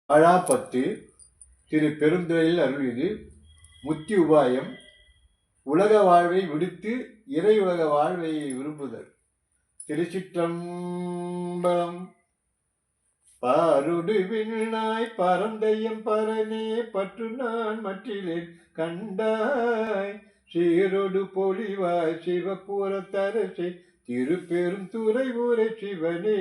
அழாப்பத்து திரு பெருந்துறையில் அருளியது முத்தி உபாயம் உலக வாழ்வை விடுத்து இறை உலக வாழ்வை விரும்புதல். திருச்சிற்றம்பலம். பாருடு விண்ணாய் பரந்தையம் பரனே பற்று நான் மற்றிலேன் கண்டாய் சீரொடு பொலிவாய் சிவபுரத்தரசே திருப்பெரும் துறை ஊரை சிவனே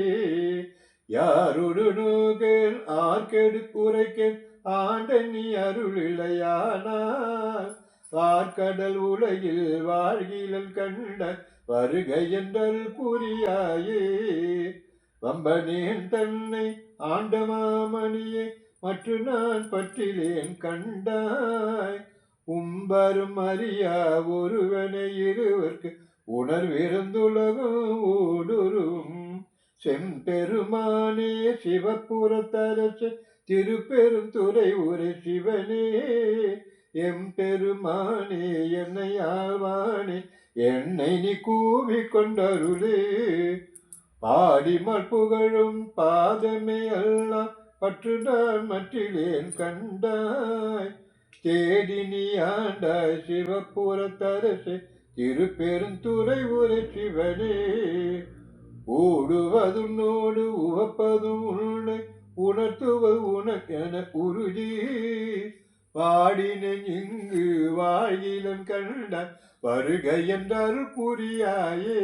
யாருடு நோகேல் ஆர்கெடு குறைக்கேன் ஆண்ட நீ அருளிலையானால் வார்கடல் உலகில் வாழ்கிலன் கண்ட வருகை என்றல் புரியாயே வம்பனேன் தன்னை ஆண்டமாமணியே மற்ற நான் பற்றிலேன் கண்டாய் உம்பரும் அறியா ஒருவனை இருவர்க்கு உணர்விருந்துலகும் ஊடுருவும் செம்பெருமானே சிவபுரத்தரசே திருப்பெருந்துறை ஊரை சிவனே எம்பெருமானே என்னை ஆழ்வானே என்னை நீ கூவி கொண்டருளே பாடிமல் புகழும் பாதமே எல்லாம் பற்று நான் மற்றிலேன் கண்டாய் தேடி நீ ஆண்டாய் சிவபுரத்தரசே திருப்பெருந்துறை ஊரை சிவனே ஓடுவதுன்னோடு உவப்பதும் உன்னை உணர்த்துவது உனக்கென உறுதி பாடினேன் இங்கு வாழ்கிலன் கண்ட வருகை என்றால் புரியாயே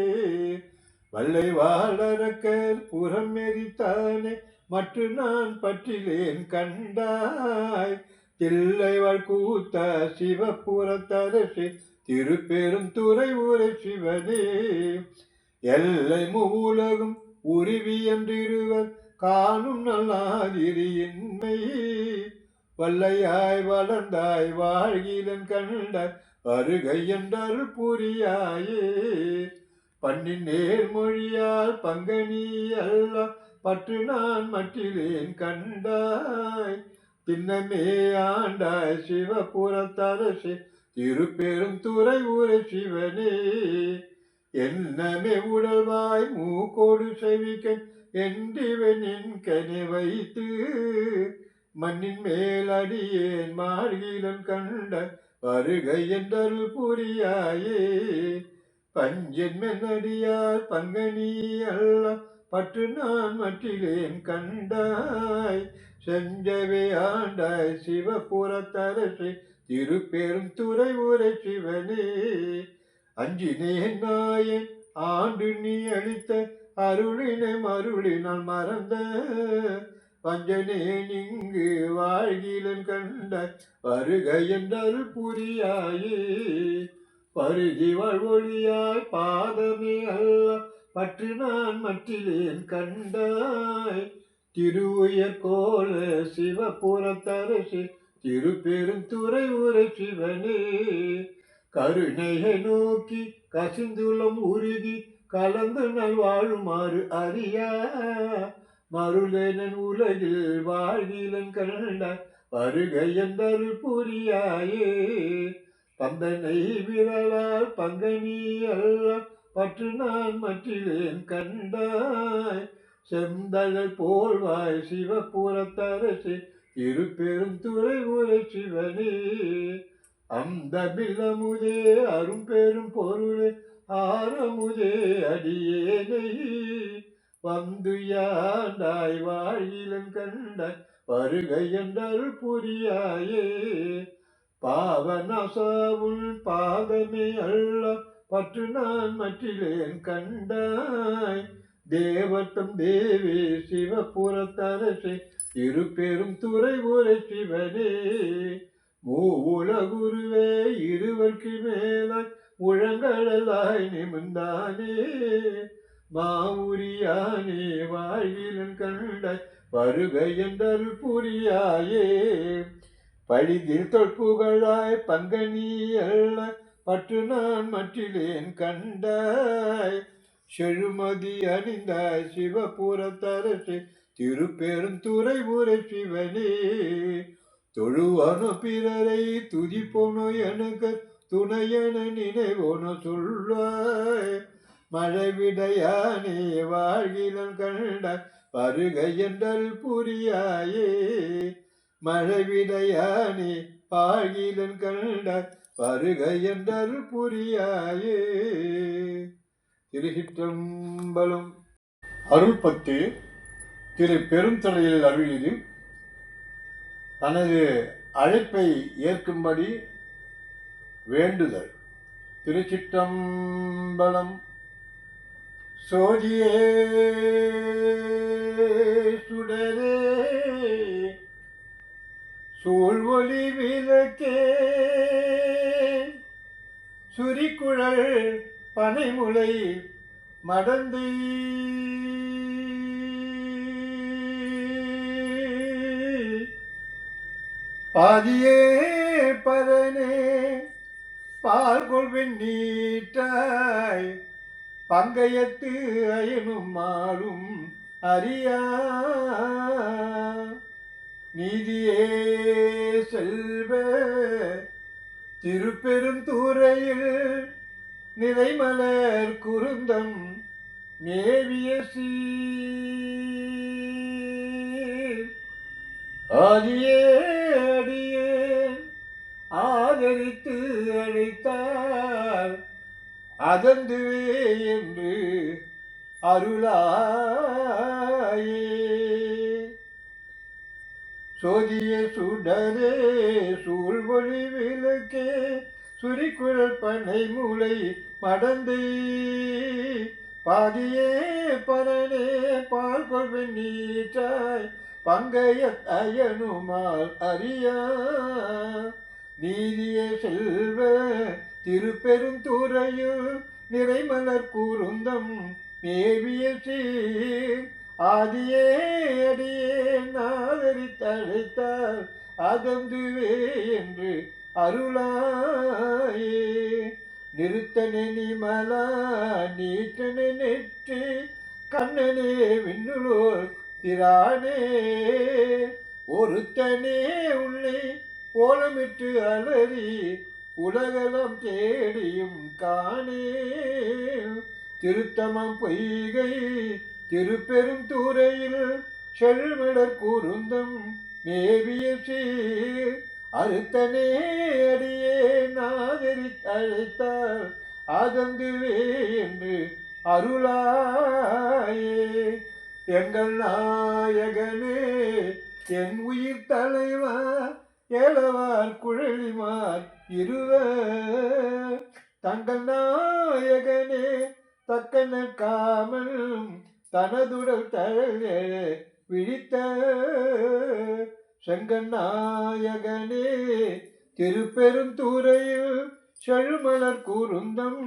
வல்லை வாழறக்கர் புறம் எரித்தானே மற்ற நான் பற்றிலேன் கண்டாய் தில்லை வாழ் கூத்த சிவபுரத்தரசே திருப்பெருந்துறை ஊரை சிவனே எல்லை மூலகும் உருவி என்றிருவர் காணும் நல்லாதிரியின்மை வல்லையாய் வளர்ந்தாய் வாழ்கிலன் கண்ட வருகை என்றால் புரியாயே பண்ணின் நேர்மொழியால் பங்கனி அல்ல பற்று நான் மற்றிலேன் கண்டாய் திண்ணமே ஆண்டாய் சிவபுரத்தரசே திருப்பெருந்துறை ஊரை சிவனே என்னமே உடல்வாய் மூக்கோடு செவிக்க என்றிவன் என் கனை வைத்து மண்ணின் மேல் அடியேன் மார்கிலன் கண்ட வருகை என்றல் புரியாயே பஞ்சன் மென்னடியார் பங்கனி அல்ல பற்று நான் மற்றிலேன் கண்டாய் செஞ்சவே ஆண்டாய் சிவபுரத்தரசே திருப்பெருந்துறை ஊரை சிவனே அஞ்சினேன் நாயன் ஆண்டு நீ அளித்த அருளினை மருளினால் மறந்த வஞ்சனேன் இங்கு வாழ்கிலன் கண்ட வருகை என்றல் புரியாயே பருகி வாழ்வொழியாய் பாதமே அல்ல பற்று நான் மற்றிலேன் கண்டாய் திருவுயர் கோல சிவபுரத்தரசே திருப்பெருந்துறை ஊரை சிவனே கருணையை நோக்கி கசிந்துளம் உருகி கலந்து நல் வாழுமாறு அறியா மருளனன் உலகில் வாழ்கிலன் கண்ட வருகை என்றல் புரியாயே பந்தனை விரலால் பங்கனி அல்ல பற்று நான் மற்றிலேன் கண்டாய் செந்தழல் போல்வாய் சிவபுரத்தரசே திருப்பெருந்துறை ஊரை சிவனே அந்த பில்லமுதே அரும் பெரும் பொருளே ஆரமுதே அடியேனை வந்து யாண்டாய் வாழ்கிலன் கண்ட வருகை என்றல் புரியாயே பாவநாசாவுள் பாதமே அல்ல பற்று நான் மற்றிலேன் கண்டாய் தேவத்தம் தேவே சிவபுரத்தரசே திருப்பெருந்துறை ஊரை சிவனே மூவுலகுருவே இருவர்க்கு மேலாய் உழங்கடலாய் நிமிர்ந்தானே மாவுரியானே வாழ்கிலன் கண்ட வருகை என்றல் புரியாயே பழிதில் தொற்புகழாய் பங்கனி அல்ல பற்று நான் மற்றிலேன் கண்டாய் செழுமதி அணிந்தாய் சிவபுரத்தரசே திருப்பெருந்துறை ஊரை சிவனே தொழுவனோ பிறரை துதிப்போனோ எனக்கு துணையென நினைவோனோ சொல்வாய் மழைவிடையானே வாழ்கிலன் கண்ட வருகை என்றல் புரியாயே மழவிடையானே பாகிலன் கண்டாய் வருக என்றருள் புரியாயே. திருச்சிற்றம்பலம். அருள் பத்து. திரு பெருந்தலையில் அருளியது தனது அழைப்பை ஏற்கும்படி வேண்டுதல். திருச்சிற்றம்பலம். சோதியே சுடரே சூழ்வொளி விளக்கே சுரிக்குழல் பனைமுலை மடந்தை பாதியே பரனே பால் கொள்வெண் நீட்டாய் பங்கயத்து அயனும் மாலும் அறியா நீதியே செல்வ திருப்பெருந்துறையில் நிறைமலர் குருந்தம் மேவிய சீர் ஆதியே அடியேன் ஆதரித்து அழைத்தார் அதந்துவே என்று அருளாயே. சோதிய சுடரே சூழ்வொளி விளக்கே சுரிக்குழல் பனை மூளை மடந்தை பாதியே பரனே பால் கொள்வெண் நீட்டாய் பங்கைய அயனுமால் அறியா நீதிய செல்வ திருப்பெருந்துறையில் நிறைமலர் கூறுந்தம் மேவிய சீர் ஆதியே அடியே நாதரித்தழைத்தால் அதந்துவே என்று அருளாயே. நிறுத்தனே நிமலா நீற்றனே நெற்றி கண்ணனே விண்ணுளோர் திரானே ஒருத்தனே உள்ளே கோலமிட்டு அலறி உலகலம் தேடியும் காணே. திருத்தமம் பொய்கை திருப்பெருந்துறையில் செழுமலர் கூறுந்தம் மேவிய சீர் அறுத்தனே அடியே நாதரி அழைத்தால் அதந்துவே என்று அருளாயே. எங்கள் நாயகனே என் உயிர் தலைவா ஏலவார் குழலிமார் இருவர் தங்கள் நாயகனே தக்கன காமல் தனதுடல் தழக விழித்த செங்கநாயகனே திருப்பெருந்துறையில் செழுமலர் கூறுந்தம்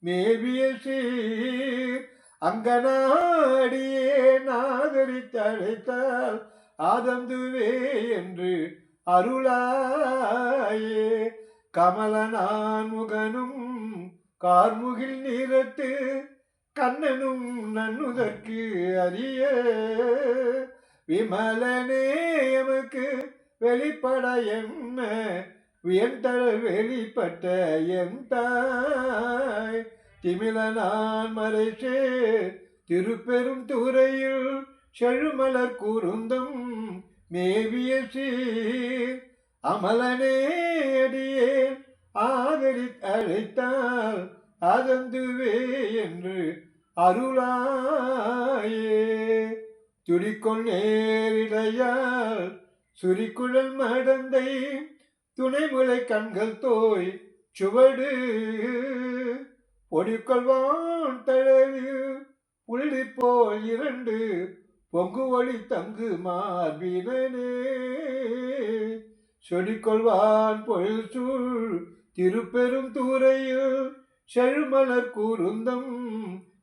மேவிய சீர் அங்கனாடியே நாதரித்தழைத்தால் ஆதந்துவே என்று அருளாயே. கமலனான் முகனும் கார்முகில் நீரத்து கண்ணனும் நன்னுதற்கு அறிய விமலனே எமக்கு வெளிப்பட என்ன வியந்தழல் வெளிப்பட்ட என் தாய் திமிலனான் மறைசே திருப்பெருந்துறையில் செழுமலர் கூறுந்தம் மேவிய சீர் அமலனே அடியேன் ஆதரி அழைத்தால் அதந்துவே என்று அருளாயே. துடிக்கொள் நேரிடையால் சுரிக்குழல் மடந்தை துணைமுலை கண்கள் தோய் சுவடு பொடிக்கொள்வான் தழகு புள்ளி போல் இரண்டு பொங்கு ஒளி தங்கு மார்பினே சொடிக்கொள்வான் பொழில் சூழ் திருப்பெருந்துறையில் செழுமலர் கூறுந்தம்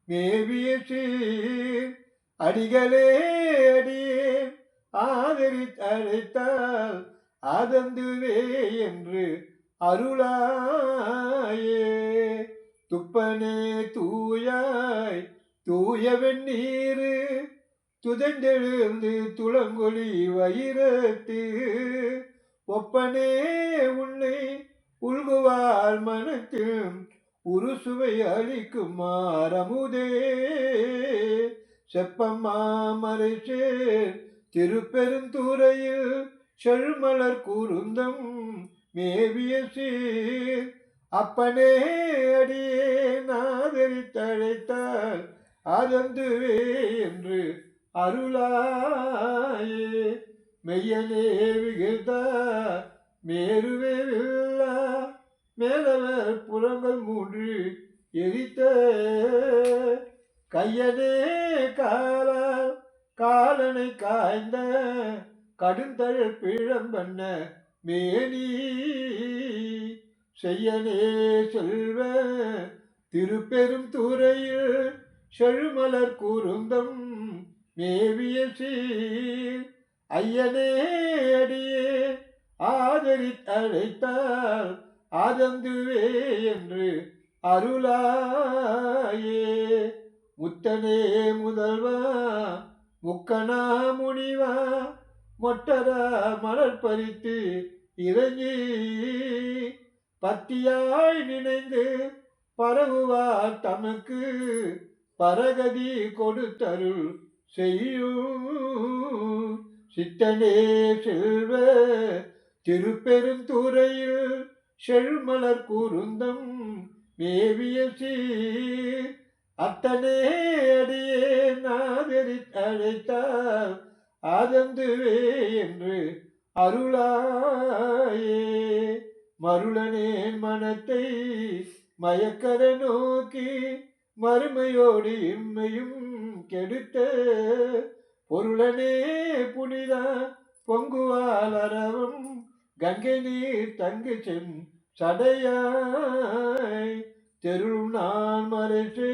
மேவிய சீர் அடிகளே அடியேன் ஆதரி அழைத்தால் அதந்துவே என்று அருளாயே. துப்பனே தூயாய் தூய வெண்ணீரு துதைந்தெழுந்து துளங்கொலி வயிறத்து ஒப்பனே உன்னை உள்குவார் மனத்தில் உருசுவை அளிக்கும் மாறமுதே செப்பம்மா மறைசேர் திருப்பெருந்துறையில் செழுமலர் கூருந்தம் மேவிய சீர் அப்பனே அடியே நாதரித்தழைத்தால் அதந்துவே என்று அருளாயே மெய்யனே விகிழ்த்தா மேருவே வில்லா மேலவர் புறங்கள் 3 எரித்த கையனே காலனை காய்ந்த கடுந்தழல் பிழம்பண்ண மேனி செய்யனே செல்வ திருப்பெரும் துறையில் செழுமலர் கூருந்தம் மேவிய சீர் ஐயனே அடியே ஆதரித்தழைத்தால் ஆதந்துவே என்று அருளாயே முத்தனே முதல்வா முக்கணா முனிவா மொட்டரா மலர் பறித்து இறங்கி பத்தியாய் நினைந்து பரவுவார் தமக்கு பரகதி கொடுத்தருள் செய்யும் சித்தனே செல்வ திருப்பெருந்துறையில் செழுமலர் கூருந்தம் மேவிய சீர் அத்தனே அடியே நாதரித்தழைத்தால் ஆதந்துவே என்று அருளாயே மருளனேன் மனத்தை மயக்கர நோக்கி மறுமையோடு இம்மையும் கெடுத்த பொருளனே புனித பொங்குவால் அரவம் கங்கை நீர் தங்கு செம் சடையாய் தெருள் நான் மறைத்து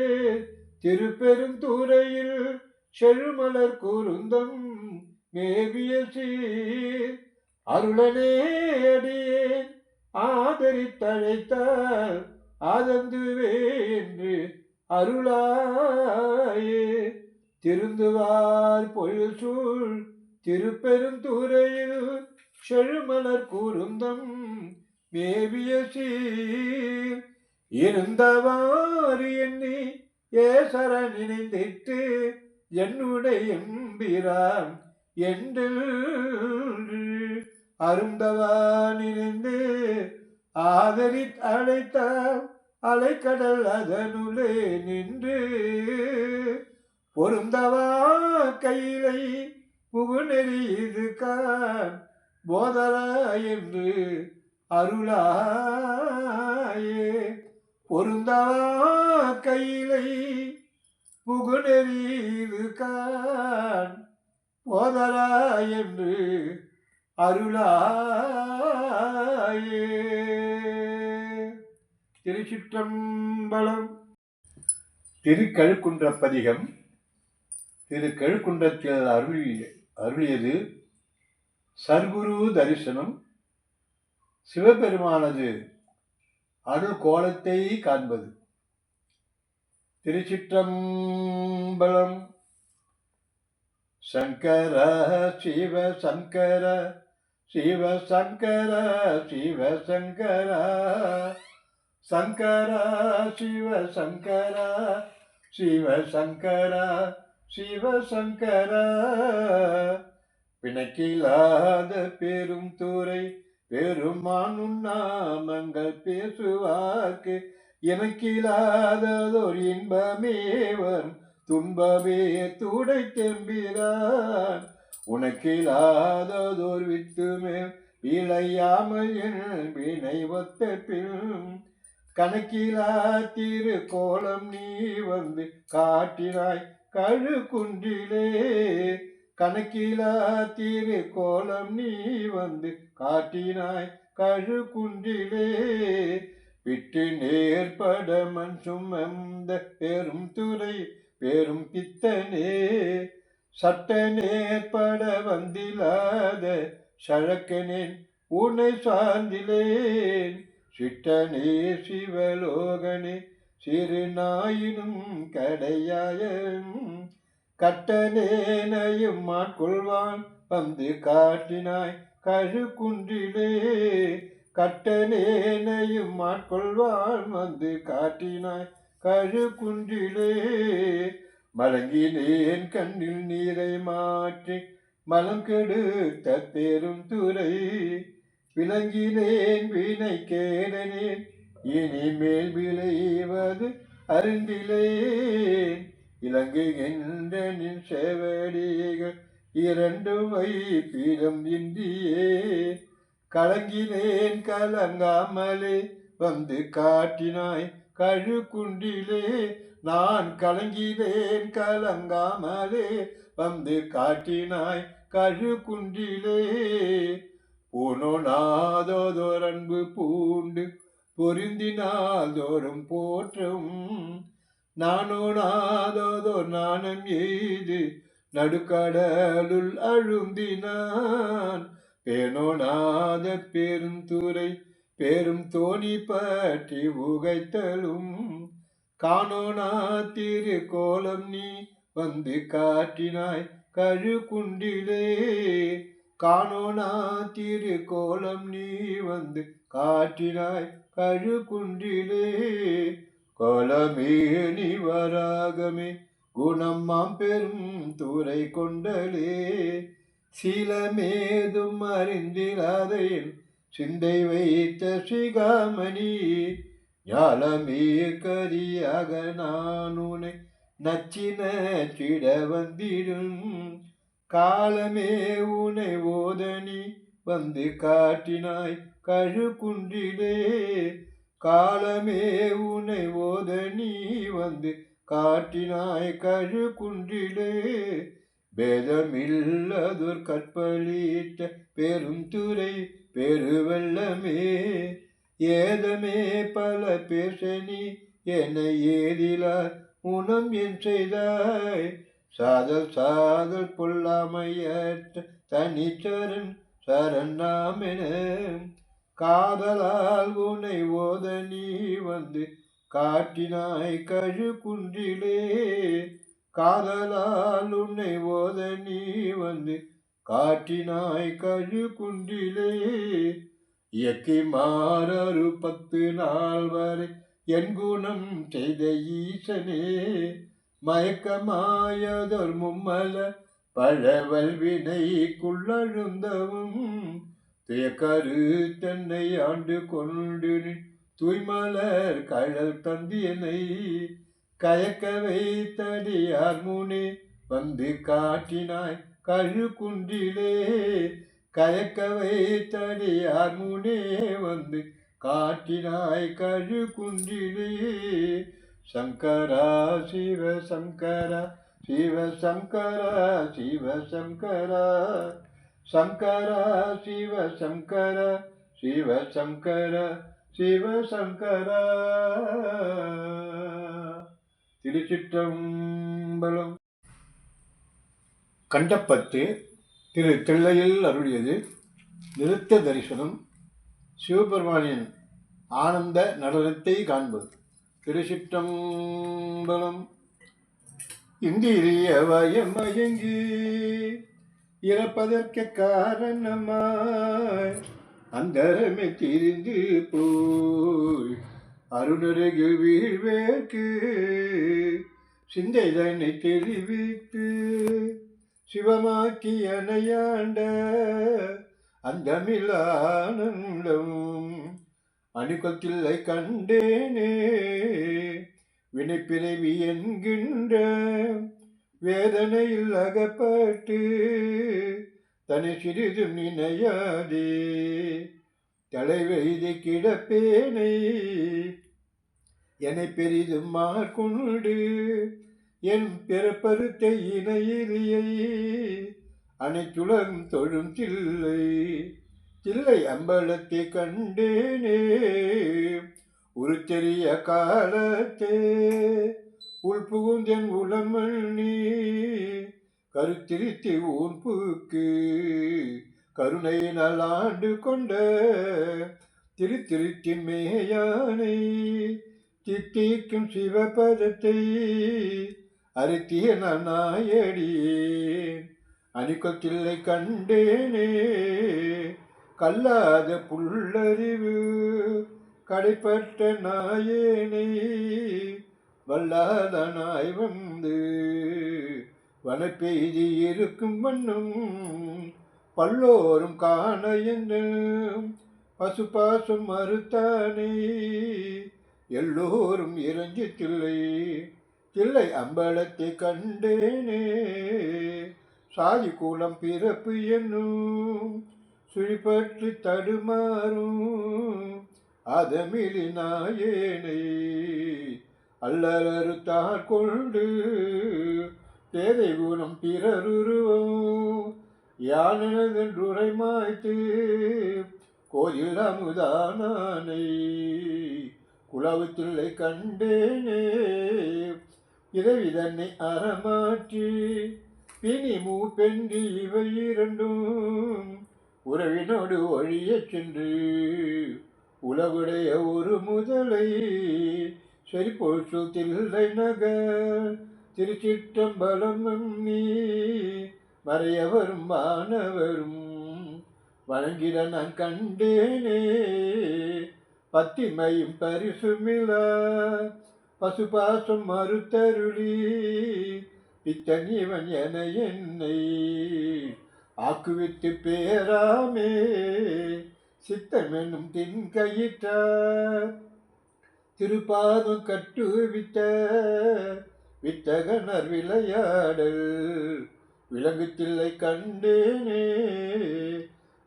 திருப்பெருந்துறையில் செழுமலர் கூருந்தம் மேவிய சீர் அருளனே அடியேன் ஆதரித்தழைத்தால் ஆதந்துவே என்று அருளாயே திருந்துவார் பொழில் சூழ் திருப்பெருந்துறையில் செழுமலர் கூருந்தம் மேவிய சீர் இருந்தவாறு எண்ணி ஏசர நினைந்திட்டு என்னுடைய எம்பிரான் என்று அருந்தவா நினைந்து ஆதரித்தழைத்தால் அலைக்கடல் அதனுள்ளே நின்று பொருந்தவா கையிலை புகுநெறி இதுகான் போதரா என்று அருளாயே பொருந்தவா கையிலை புகுநெறி இதுகான் போதரா என்று அருளாயே. திருச்சிற்றம்பலம். திருக்கழுக்குன்ற பதிகம். திருக்கழுக்குன்றத்தில் அருளியது சர்க்குரு தரிசனம். சிவபெருமானது அருள் கோலத்தை காண்பது. திருச்சிற்றம்பலம். சங்கர சிவ சங்கர சிவ சங்கர சிவ சங்கர சங்கர சிவ சங்கர சிவ சங்கர சிவ சங்கர பிணக்கில்லாத பெரும் துறை பெருமானும் நாமங்கள் பேசுவார்க்கு எனக்கில்லாததோர் இன்பமே வரும் துன்பமே துடை தெம்பிரான் உனக்கில்லாததோர் வித்துமே விளையாமல் என் வினை ஒத்த பின் கணக்கிலா திருக்கோலம் நீ வந்து காட்டினாய் கழுக்குன்றிலே கணக்கிலா திருக்கோலம் நீ வந்து காட்டினாய் கழுக்குன்றிலே விட்டு நேர்பட மண் சுமந்த பெரும் துறை பெரும் பித்தனே சட்ட நேர்பட வந்திலாத சழக்கனேன் உன்னை சார்ந்திலேன் சிட்டனே சிவலோகனே சிறு நாயினும் கடையாய கட்டனேனையும் மாட்கொள்வான் வந்து காட்டினாய் கழுக்குன்றிலே கட்டனேனையும் மாட்கொள்வான் வந்து காட்டினாய் கழுக்குன்றிலே மலங்கினேன் கண்ணில் நீரை மாற்றி மலம் கெடுத்த பெரும் துறை விளங்கினேன் வினை கேடனேன் இனிமேல் விளைவது அறிந்திலேன் இலங்குகின்ற நின் செவடிகள் இரண்டு வைப்பிடம் இந்தியே கலங்கினேன் கலங்காமலே வந்து காட்டினாய் கழுக்குன்றிலே நான் கலங்கினேன் கலங்காமலே வந்து காட்டினாய் கழுக்குன்றிலே பூனோனாதோதோர் அன்பு பூண்டு பொருந்தினால் தோறும் போற்றும் நானோனாதோதோர் நாணம் எய்து நடுக்கடலுள் அழுந்தினான் பேணோனாத பெருந்துறை பெரும் தோணி பற்றி உகைத்தலும் காணோனா திருக்கோலம் நீ வந்து காட்டினாய் கழுக்குன்றிலே காணோனா திருக்கோலம் நீ வந்து காட்டினாய் கழுக்குன்றிலே கோலமே நீ வராகமே குணம்மாம் பெரும் துறை கொண்டலே சீலமேதும் அறிந்திராதையில் சிந்தை வைத்த ஸ்ரீகாமணி ஞாலமே கரியாக நான் உனை நச்சின சிட வந்திடும் காலமே உனை ஓதனி வந்து காட்டினாய் கழுக்குன்றிலே காலமே உனை ஓதனி வந்து காட்டினாய் கழுக்குன்றிலே பேதமில்லதொரு கற்பழித்த பெரும் துறை பெருவெள்ளமே ஏதமே பல பேசனி என்னை ஏதிலார் உணம் என் செய்தாய் சாதல் சாதல் பொல்லாமையற்ற தனிச்சரண் சரணாமென காதலால் உனை ஓத நீ வந்து காட்டினாய் கழுக்குன்றிலே காதலால் உன்னை ஓத நீ வந்து காட்டினாய் கழுக்குன்றிலே இயக்கி மாறரு 10 நாள் வரை என் குணம் செய்த ஈசனே மயக்கமாயதொர் மும்மல பழவல்வினைக்குள்ளழுந்தவும் துயக்கரு தன்னை ஆண்டு கொண்டு தூய்மலர் கழல் தந்தியனை கயக்க வைத்தடியார் முனே வந்து காட்டினாய் கழுக்குன்றிலே கயக்க வைத்தடியார் முனே வந்து காட்டினாய் கழுக்குன்றிலே சங்கரா சிவ சங்கரா சிவ சங்கரா சிவ சங்கரா சங்கரா சிவ சங்கரா சிவ சங்கரா சிவ சங்கரா. திருச்சிற்றம்பலம். கண்டப்பத்து திரு தில்லையில் அருளியது நிறுத்த தரிசனம். சிவபெருமானின் ஆனந்த நடனத்தை காண்பது. திருச்சிற்றம்பலம். இந்திரிய வயமயங்கி இறப்பதற்கு காரணமாய் அந்தரமே திரிந்து போய் அருணருகில் வீழ்வேற்கு சிந்தைதனை தெளிவித்து சிவமாக்கி அணையாண்ட அந்தமில்லானந்தம் அணுக்கத்தில்லை கண்டேனே வினைப்பிறவி என்கின்ற வேதனையில் அகப்பட்டு தன்னை சிறிதும் நினையாதே தலை வைதி கிடப்பேனை என்னை பெரிதும் மாற்கொண்டு என் பிறப்பருத்தை இணையிலியை அனைத்துலகம் தொழும் தில்லை தில்லை அம்பலத்தை கண்டேனே உருத்தெரிய காலத்தே உள்புகுந்தென் உளமணி கருத்திருத்தி ஊன்புக்கு கருணையினால் ஆண்டு கொண்ட திருத்திருத்தி மேயானை தித்திக்கும் சிவபதத்தை அறுத்திய நாயடியேன் அணிக்கொத்தில்லை கண்டேனே கல்லாத புல்லறிவு கடைப்பட்ட நாயேனை வல்லாதனாய் வந்து வனப்பெய்தி இருக்கும் வண்ணம் பல்லோரும் காண என்னும் பசுபாசம் மறுத்தானே எல்லோரும் இறங்கி தில்லை அம்பலத்தை கண்டேனே சாதி கூலம் பிறப்பு என்னும் சுழிப்பற்றி தடுமாறும் அதமிழி நாயேனை அல்லலறுத்தார் கொண்டு தேதை குணம் பிறருருவோம் யானென்றுரை மாய்த்து கோயில் அமுதானானை குலவுத்தில்லை கண்டேனே இரவி தன்னை அறமாற்றி பிணி மூப்பென்றி இவை இரண்டும் உறவினோடு ஒழியச் சென்று உலகுடைய ஒரு முதலை செறிப்போல் தில்லை நகர் திருச்சிற்றம்பலம் நீ மறையவரும் வானவரும் வணங்கிட நான் கண்டேனே பத்திமையும் பரிசுமிழா பசுபாசம் மறுத்தருளி பித்தன் இவன் என என்னை ஆக்குவித்து பேராமே சித்தம் என்னும் தின் கயிற்றார் திருப்பாதம் கட்டுவித்த வித்தகனர் விளையாடல் விலங்குத்தில்லை கண்டேனே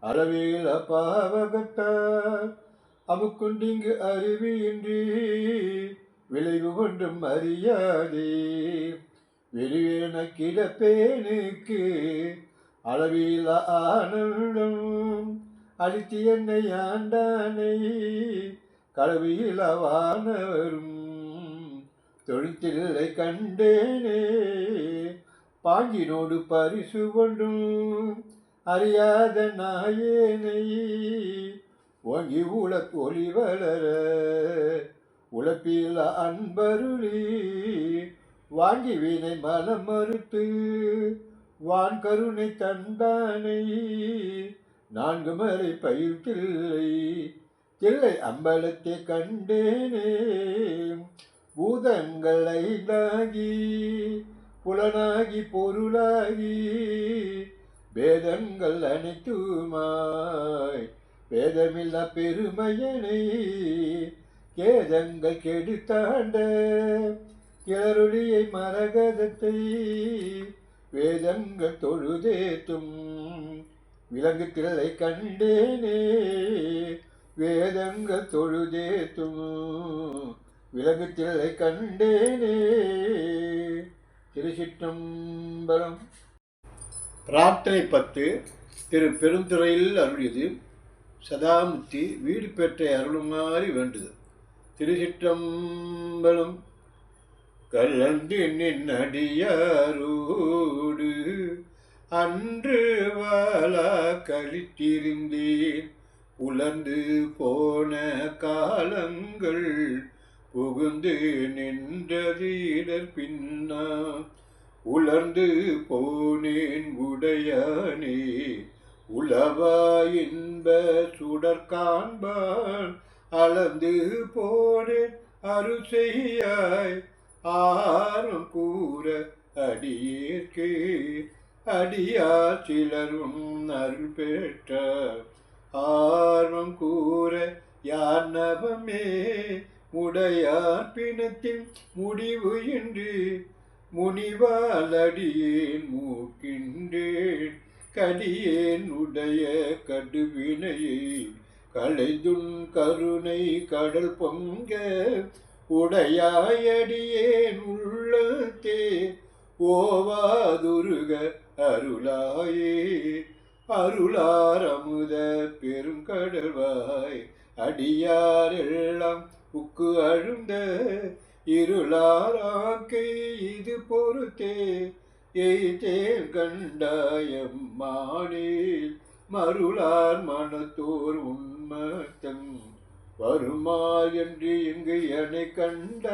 அளவேல பாவகத்தார் அமுக்குண்டிங்கு அருவியின்றி விளைவு ஒன்றும் அறியாதே வெறுவேன கிடப்பேனுக்கு அளவில ஆனந்தம் அழித்து என்னை ஆண்டானை களவியிலவானவரும் தொழுத்தில்லை கண்டேனே பாங்கினோடு பரிசு கொண்டும் அறியாத நாயேனை ஓங்கி ஒளி வளர உழப்பில அன்பருளி வாங்கி வீணை மனம் மறுத்து வான் கருணை தந்தானை நான்கு மறை தில்லை அம்பலத்தை கண்டேனே பூதங்கள் ஐந்தாகி புலனாகி பொருளாகி வேதங்கள் அனைத்துமாய் வேதமில்லா பெருமையனை கேதங்கள் கெடுத்தாண்ட கிளருளியை மரகதத்தை வேதங்கள் தொழுதேத்தும் விலங்கு தில்லை கண்டேனே வேதங்கள் தொழுதேத்தும் விலங்கு தில்லை கண்டேனே. திருச்சிற்றம்பலம். பிரார்த்தனை 10. திரு பெருந்துறையில் அருளியது. சதாமுத்தி வீடு பெற்ற அருளுமாறி வேண்டுது. திருச்சிற்றம்பலம். கலந்து நின் அடியாரோடு அன்று வாழா கழித்திருந்தேன். உலர்ந்து போன காலங்கள் புகுந்து நின்றதீடர் பின்னா. உலர்ந்து போனேன் உடையானே உலவா இன்ப சுடர் காண்பான். அளந்து போனேன் அருசெய்யாய் ஆறும் கூற அடியேற்கே. அடியார் சிலரும் அருள் பெற்றார் ஆர்வம் கூற யார் நவமே. முடையார் பிணத்தின் முடிவு என்று முனிவால் அடியேன் மூக்கின்றேன். கடியேன் உடைய கடுவினையை களைதுன் கருணை கடல் பொங்க. உடையாயடியேன் உள்ளத்தே ஓவாதுருக அருளாயே. அருளார் அமுத பெரும் கடல்வாய் அடியார் எல்லாம் உக்கு அழுந்த. இருளாராக்கை இது பொறுத்தே எய்தேன் கண்டாயம் மானேல். மருளார் மனத்தோர் உண்மத்தன் வருமா என்று இங்கு என்னை கண்ட.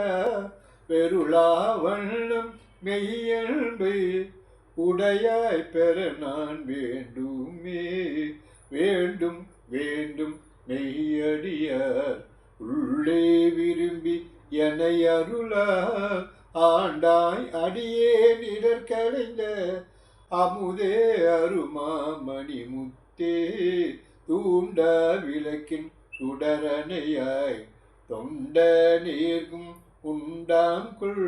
பெருளா வண்ணம் மெய்யன்பை உடையாய் பெற நான் வேண்டுமே. வேண்டும் வேண்டும் மெய்யடியார் உள்ளே விரும்பி என்னை அருளா. ஆண்டாய் அடியேன் இடர் களைந்த அமுதே அருமாமணி முத்தே தூண்ட விளக்கின் சுடரணையாய் தொண்ட நீர்க்கும் உண்டாங்குள்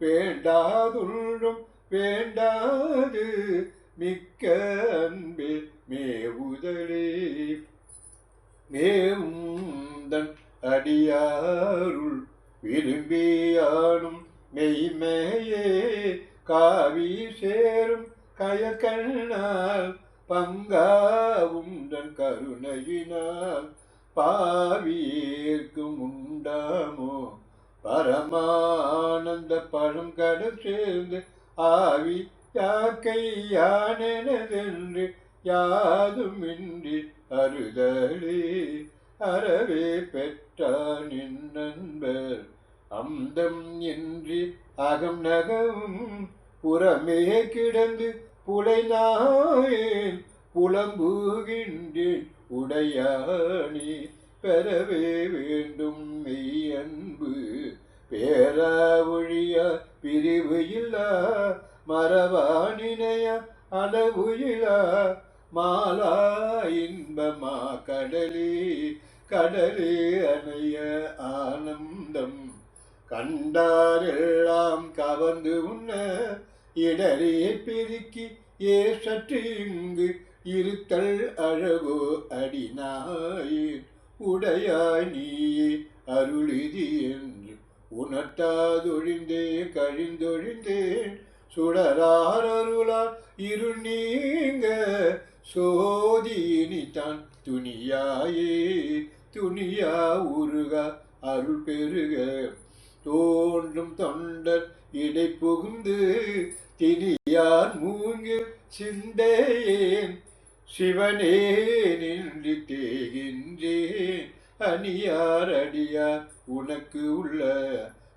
வேண்டாதுள்ளும் வேண்டாது மிக்க அன்பே மேவுதலே மேவுந்தன் அடியாருள் விரும்பியானும் மெய்மையே காவி சேரும் கயக்கண்ணால் பங்கா உண்டன் கருணையினால் பாவியேற்கும் உண்டாமோ பரமானந்த பழம் கடல் சேர்ந்து ஆவி யாக்கை யானெனதென்று யாதுமின்றி அறுதலே அறவே பெற்றான் என் நண்பர் அந்தம் இன்றி அகம் நகவும் புறமே கிடந்து புலைநாயேன் புலம்புகின்றேன் உடையானே பெறவே வேண்டும் மெய் அன்பு பேரா ஒழியா பிரிவு இல்லா மரபானினைய அளவு இல்லா மாலா இன்பமா கடலே கடலே அணைய ஆனந்தம் கண்டாரெல்லாம் கவர்ந்து உண்ண இடரே பெருக்கி ஏ சற்று இங்கு இருத்தல் அழகோ அடிநாயின் உடையாய் நீயே அருளிதி என்று உணர்த்தாதொழிந்தே கழிந்தொழிந்தேன் சுடரார் அருளால் இருள் நீங்க சோதியினித்தான் துணியாயே துணியா உருகா அருள் பெருக தோன்றும் தொண்டர் இடை புகுந்து திணியார் மூங்கு சிந்தையேன் சிவனே நின்று தேகின்றேன் அணியார் அடியார் உனக்கு உள்ள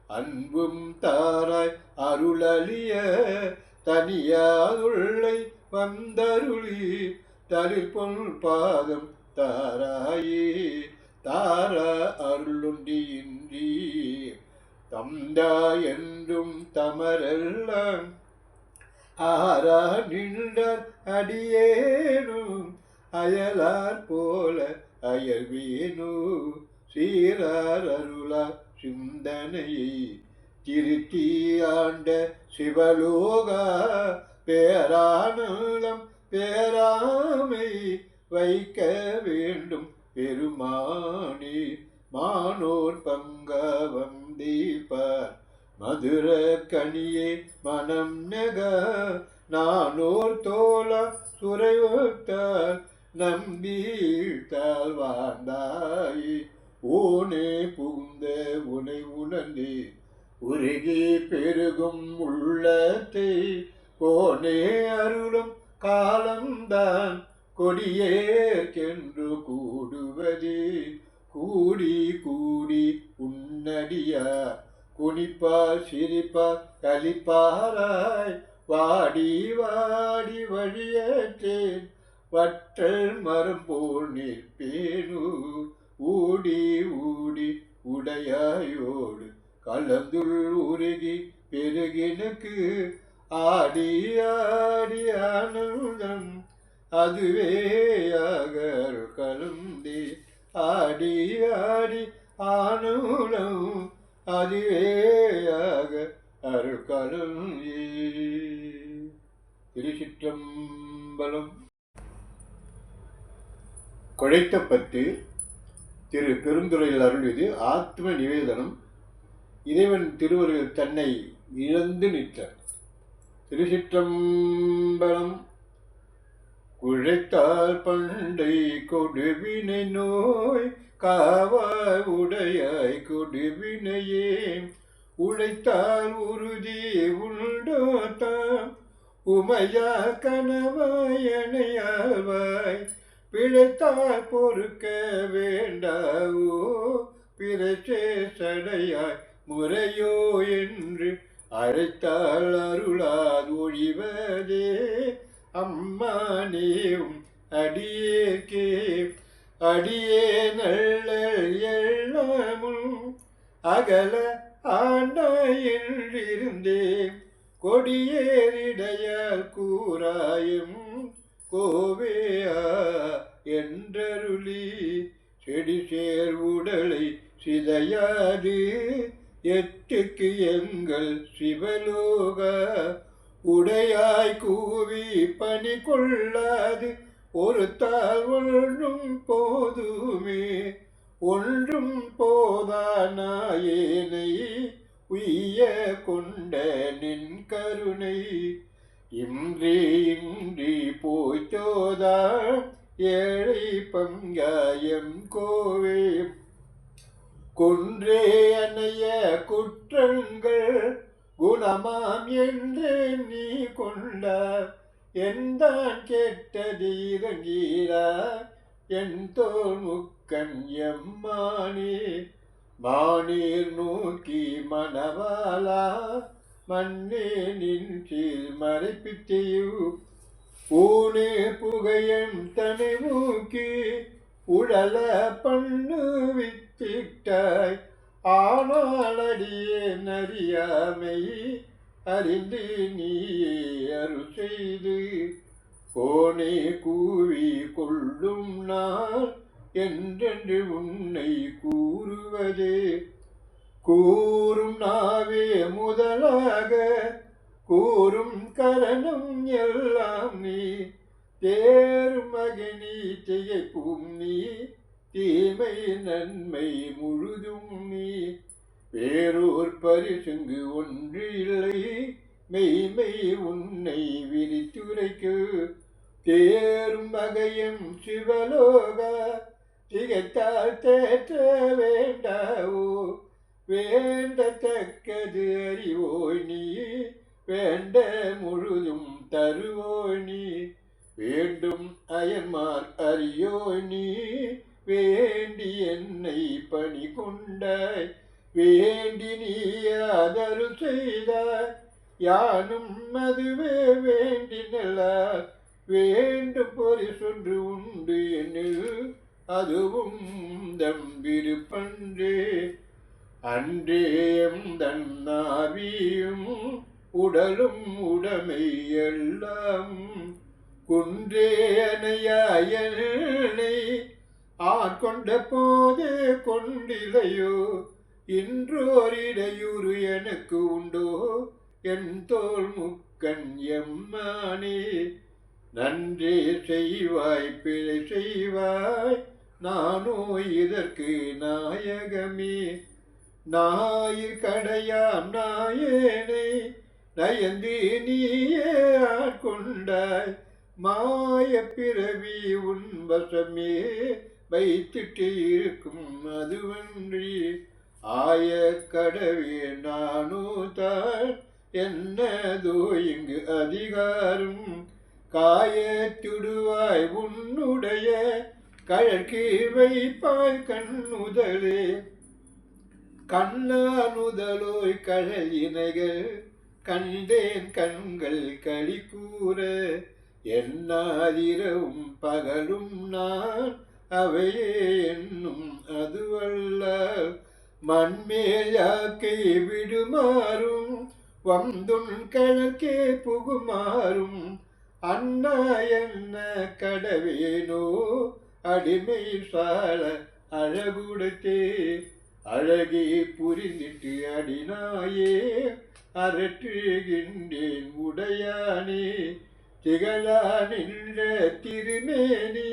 அன்பும் தாராய் அருளலிய தனியாருள்ளை வந்தருளி தளிர்பொன் பாதம் தாராயே தாரா அருளுண்டியின்றி தந்தா என்றும் தமரெல்லாம் ஆரா நின்றார் அடியேனும் அயலார் போல அயல்வேனு சீரார் அருளார் சிந்தனையை திருத்தி ஆண்ட சிவலோகா பேரானலம் பேராமை வைக்க வேண்டும் பெருமானே மானோர் பங்கவம் தீபார் மதுர கனியே மனம் நெக நானோர் தோலா சுரைவத்தால் நம்பீழ்த்தால் வாழ்ந்தாய் ஓனே புகுந்த உனை உணர்ந்தே உருகி பெருகும் உள்ளத்தை போனே அருளும் காலம்தான் கொடியேற்கென்று கூடுவதே கூடி கூடி உன்னடியா குனிப்பார் சிரிப்பார் கலிப்பாராய் வாடி வாடி வழியேற்றேன் வற்றல் மரம் போல் நிற்பேனு ஊடி ஊடி உடையாயோடு கலந்துள் உருகி பெருகினுக்கு ஆடி ஆடி ஆனந்தம் அதுவேயாக கலந்தே ஆடி ஆடி ஆனந்தம் அதுவேயாக அருள் கலந்தே. திருச்சிற்றம்பலம். கொழைத்தப்பத்து திரு பெருந்துறையில் அருள்வது ஆத்ம நிவேதனம். இறைவன் திருவருள் தன்னை இழந்து நிற்றார். திருச்சிற்றம்பலம். குழைத்தால் பண்டை கொடுவினை நோய் காவாய் உடையாய் கொடுவினையே உழைத்தால் உறுதி உண்டோத்தாம் உமையா கனவாயனையாவாய் பிழைத்தால் பொறுக்க வேண்டாவோ பிறச்சே சடையாய் முறையோ என்று அழைத்தால் அருளாது ஒழிவதே அம்மானேவும் அடியேற்கே அடியே நல்ல எள்ளமும் அகல ஆண்டாய் என்றிருந்தேன் கொடியேறிடையால் கூறாயும் கோவேயா என்றருளி செடி சேர் உடலை சிதையாது எட்டுக்கு எங்கள் சிவலோக உடையாய் கூவி பணி கொள்ளாது ஒரு தாள் ஒன்றும் போதுமே ஒன்றும் போதானாயேனை உய்ய கொண்ட நின் கருணை இன்றி போய்த்தோதா ஏழை பங்காயம் கோவே கொன்றே அணைய குற்றங்கள் குணமாம் என்று நீ கொண்டார் எந்தான் கேட்டது இறங்கீரா என் தோல் முக்கன் எம்மானே மானீர் நோக்கி மணவாளா மண்ணே நின் சீர் மறைப்பித்தையு ஊனே புகையம் தனை மூக்கி உடல பண்ணு வித்திட்டாய் ஆனால் அடியே நறியாமை அறிந்து நீ அருள் செய்து கோனே கூவி கொள்ளும் நாள் என்றென்று உன்னை கூறுவதே கூறும் நாவே முதலாக கூறும் கரணம் எல்லாம் நீ தேரும் மகினி திகைப்பும் நீ தீமை நன்மை முழுதும் நீ வேறோர் பரிசுங்கு ஒன்று இல்லை மெய்மை உன்னை விரித்துரைக்கு தேரும் வகையும் சிவலோக திகைத்தால் தேற்ற வேண்டாவோ வேண்டத்தக்கது அறிவோய் நீ வேண்ட முழுதும் தருவோய் நீ வேண்டும் அயன்மார் அறியோய் நீ வேண்டி என்னை பணி கொண்டாய் வேண்டி நீ ஆதரு செய்தாய் யானும் அதுவே வேண்டினலார் வேண்டும் பொறிசொன்று உண்டு என்னில் அதுவும் தம்பிருப்பன்றே அன்றே எந்தன் நாவியும் உடலும் உடைமை எல்லாம் குன்றே அணையாயனை ஆட்கொண்ட போது கொண்டிலையோ இன்றோர் இடையூறு எனக்கு உண்டோ என் தோல் முக்கன் எம்மானே நன்றே செய்வாய் பிழை செய்வாய் நானோ இதற்கு நாயகமே நாயிற் கடையாம் நாயேனை நயந்து நீயே ஆட்கொண்டாய் மாய பிறவி உன் வசமே வைத்திட்டு இருக்கும் அதுவன்றி ஆய கடவே நானோ தான் என்னதோ இங்கு அதிகாரம் காயத்துடுவாய் உன்னுடைய கழற்கு வைப்பாய் கண்ணுதலே கண்ணானுதலோய் கழல் இணைகள் கண்டேன் கண்கள் களி கூற என்னாதிரவும் பகலும் நான் அவையே என்னும் அதுவல்ல மண்மேல் யாக்கை விடுமாறும் வந்துன் கழற்கே புகுமாறும் அண்ணா என்ன கடவேனோ அடிமை சால அழகுடத்தே அழகே புரிந்திட்டு அடினாயே அரற்றுகின்றேன் உடையானே திகழா நின்ற திருமேனி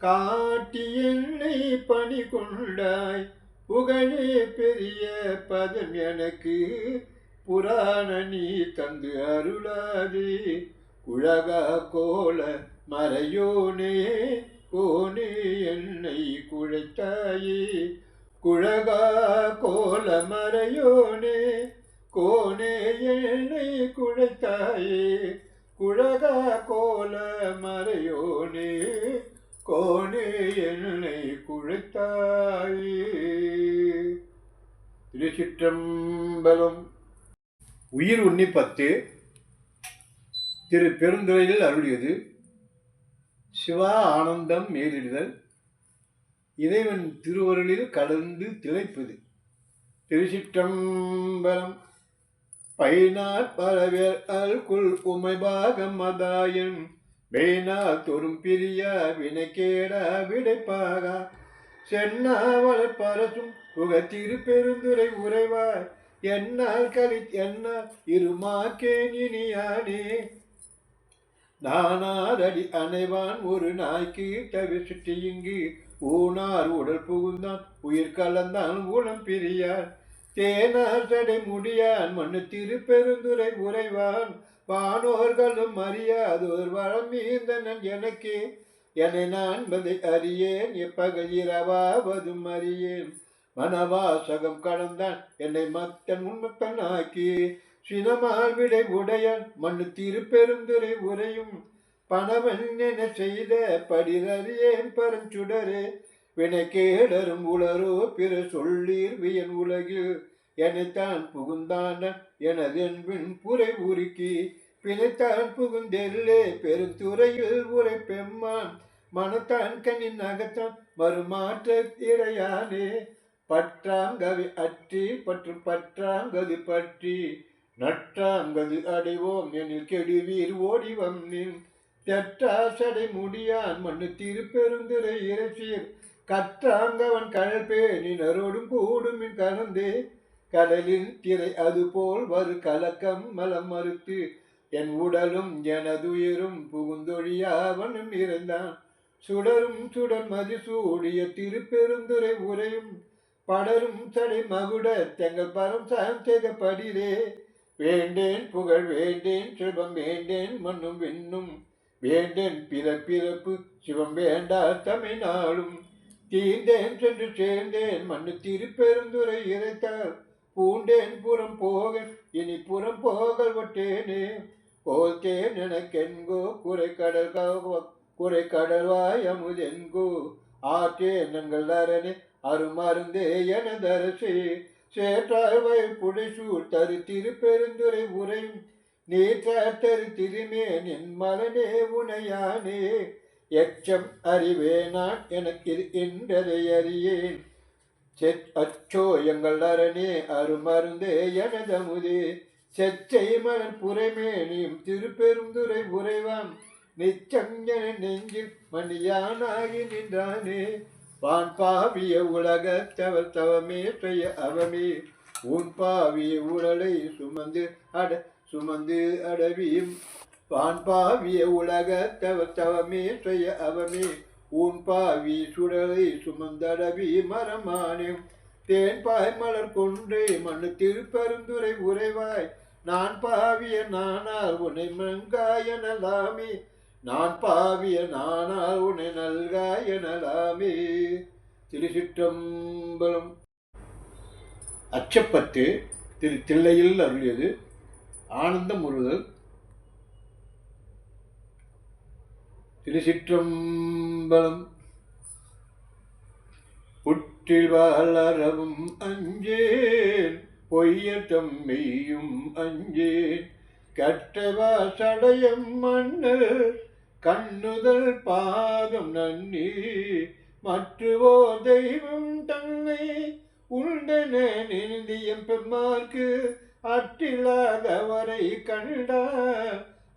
காட்டி என்னை பணி கொண்டாய் புகழே பெரிய பதம் எனக்கு புராண நீ தந்து அருளாதே குழகா கோல மறையோனே கோனே என்னை குழைத்தாயே குழகா கோல மறையோனே கோனே என்னை குழைத்தாயே குழகா கோல மறையோனே கோனே என்னை குழைத்தாயே. திருச்சிற்றம்பலம். உயிர் உண்ணி 10 திரு பெருந்துறையில் அருளியது. சிவா ஆனந்தம் மேலிடுதல் இறைவன் திருவருளில் கலந்து திளைப்பது. திருச்சிற்றம்பலம். பைனார் பரவேர் அல்குல் உமைபாகம் மதாயன் வேணா தொரும் பிரியா வினைக்கேடா விடைப்பாக சென்னாவளர் பரசும் புகத்திரு பெருந்துரை உறைவார் என்னால் என்னால் இருமாக்கேன் இனியானே நானாதடி அணைவான் ஒரு நாய்க்கு தவிர்த்து இங்கு ஊனார் உடல் புகுந்தான் உயிர் கலந்தான் ஊனம் பிரியான் தேனார் தடை முடியான் மண்ணு திருப்பெருந்துரை உறைவான் வானோர்களும் அறியாதோர் வளம் மீந்தனன் எனக்கே என்னை நான்பதை அறியேன் எப்பகல் இரவாவதும் அறியேன் மனவாசகம் கடந்தான் என்னை மத்தன் உண்மப்பனாக்கி சினமால் விடை உடையான் மண்ணு திருப்பெருந்துரை உரையும் பணவன் என செய்த படிரறியேன் பரஞ்சுடரே வினைக்கேடரும் உளரோ பிற சொல்லீர் வியன் உலகில் என்னைத்தான் புகுந்தான் எனதென்பின் புரை உருக்கி பிணைத்தான் புகுந்தெல்லே பெருந்துறையில் உரை பெம்மான் மனத்தான் கண்ணின் அகத்தான் மறுமாற்ற இடையானே பற்றாங்கவி அற்றி பற்று பற்றாங்கது பற்றி நற்றாங்கது அடைவோம் எனில் கெடுவீர் ஓடி வந்தேன் தெற்றாசடை முடியான் மண்ணு திருப்பெருந்துரை இறைச்சீர் கற்றாங்கவன் கழல்பே நினரோடும் கூடுமின் கலந்தே கடலின் திரை அதுபோல் வரு கலக்கம் மலம் மறுத்து என் உடலும் எனதுயிரும் புகுந்தொழியாவனும் இருந்தான் சுடரும் சுடர் மதிசூடிய திருப்பெருந்துரை உரையும் படரும் சடை மகுட தெங்கள் பரம் சாந்தேக படிரே வேண்டேன் புகழ் வேண்டேன் செல்வம் வேண்டேன் மண்ணும் விண்ணும் வேண்டேன் பிறப்பிறப்பு சிவம் வேண்டா தமிழ்நாளும் தீண்டேன் சென்று சேர்ந்தேன் மண்ணு திருப்பெருந்துரை இறைத்தால் பூண்டேன் புறம் போக இனி புறம் போகல் ஒட்டேனே போல்தேன் எனக்கென்கோ குறை கடல்வாய் அமுதென்கோ ஆற்றேன் எங்கள் அரணே அருமருந்தே எனதரசே சேற்றாழ்வை புடைசூழ் தரு திருப்பெருந்துரை உரையும் நீற்றாத்தரு திருமேன் என் மலனே உனையானே எச்சம் அறிவேனான் எனக்கு என்றதை அறியேன் அச்சோ எங்கள் அரணே அருமருந்தே எனதமுதே செச்சை மலர் புரைமேனியும் திருப்பெருந்துரை உரைவாம் நிச்சம் என நெஞ்சில் மணியானாகி நின்றானே வான் பாவிய உலக தவமே செய்ய அவமே உன் பாவிய உடலை சுமந்து அடவியும் வான் பாவிய உலக தவமே செய்ய அவமே உன் பாவி சுடலை சுமந்தடவி மரமானேம் தேன்பாய் மலர் கொன்றே மண்ணு திருப்பெருந்துரை உரைவாய் நான் பாவிய நானால் உன்னை மங்காயனலாமே நான் பாவிய நானால் உன்னை நல்காயனலாமே. திருச்சிற்றம்பலம். அச்சப்பத்து திரு தில்லையில் அருளியது ஆனந்தம் முறுதல். திருச்சிற்றம்பலம். புற்றில் வளரவும் அஞ்சேன் பொய்யட்டம் மெய்யும் அஞ்சேன் கற்றவா சடையம் மண்ணு கண்ணுதல் பாதம் நன்னி மற்றுவோ தெய்வம் தன்னை உண்டென நிந்தியம் பெம்மார்க்கு அற்றில்லாதவரை கண்டா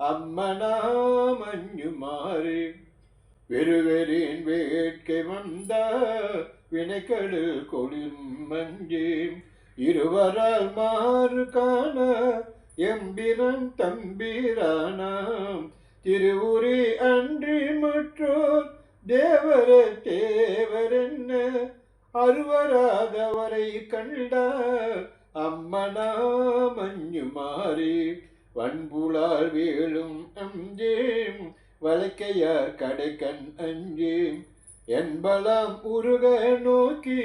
அம்மனாம் அஞ்சுமாறு வெறுவெறின் வேட்கை வந்தா வினைக்கடு கொளிர் மஞ்சேம் இருவரால் மாறு காண எம்பிரன் தம்பிரானாம் திருவுரி அன்றி மற்றோர் தேவர தேவரென்ன அருவராதவரை கண்டார் அம்மனாம் அஞ்சுமாறி வன்புலால் வேளும் அஞ்சேம் வளைக்கையார் கடைக்கண் அஞ்சேம் என்பலாம் உருக நோக்கி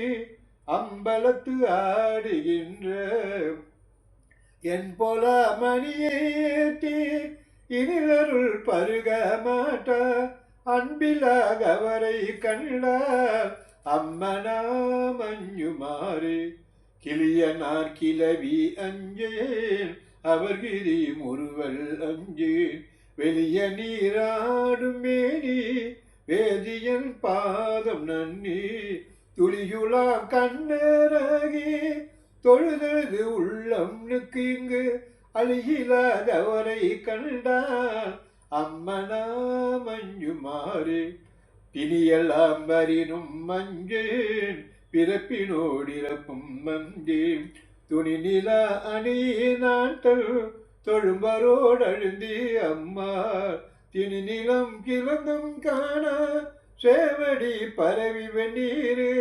அம்பலத்து ஆடுகின்ற என் போல மணியேத்தி இனிதருள் பருக மாட்டா அன்பிலாகவரை கண்டார் அம்மனாம் அஞ்சுமாறு கிளியனார் கிளவி அஞ்சேன் அவர்கிரி முறுவல் அஞ்சேன் வெளிய நீராடும் மேனி வேதியன் பாதம் நன்னி துளியுலாம் கண்ணராகி தொழுதது உள்ளம் இங்கு அழியில்லாதவரை கண்டால் அம்மனா மஞ்சுமாறு திணியெல்லாம் வரினும் மஞ்சேன் பிறப்பினோடிறப்பும் மஞ்சேன் துணி நில அணியே நாட்டல் தொழும்பரோடழுந்தி அம்மா திணி நிலம் கிளந்தும் காண சேவடி பரவி வெண்ணீரு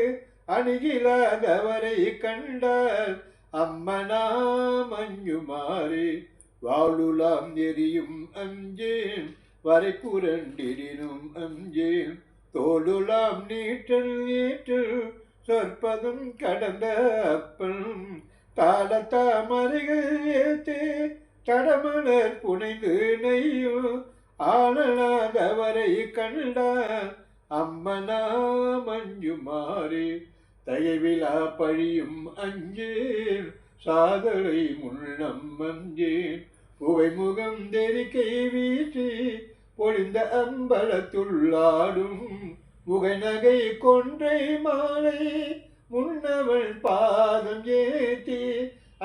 அணுகிலாதவரை கண்டால் அம்மனா மஞ்சுமாறு வாழுலாம் எரியும் அஞ்சேன் வரை புரண்டினும் அஞ்சேன் தோளுலாம் நீட்டல் நீட்டல் சொற்பதும் கடந்த அப்பன் தாளத்தாமரைகள் ஏத்தே தடமலர் புனைந்து நெய்யும் ஆளலாதவரை கண்டால் அம்மனா மஞ்சுமாறு தயவிலா பழியும் அஞ்சேன் சாதலை முள்ளம் அஞ்சேன் புவை முகம் தெரிக்கை வீசி பொழிந்த அம்பலத்துள்ளாடும் முகநகை கொன்றை மாலை முன்னவள் பாதம் ஏத்தி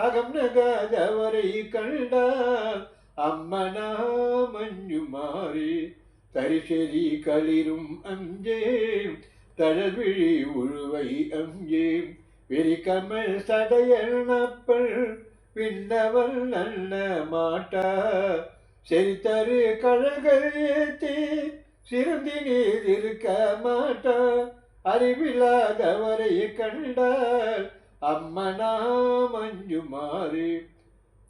அகம் நகாதவரை கண்டால் அம்மனா மஞ்சுமாறு தரிசெறி களிரும் அஞ்சேன் தழவிழி உழுவை அஞ்சேன் வெறிக்கமல் சடையல் நப்பல் விண்ணவள் நல்ல மாட்டா செறித்தரு கழகள் ஏத்தி சிறந்தி நீர் இருக்க மாட்டா அறிவில்லாதவரை கண்டால் அம்மனா மஞ்சுமாறு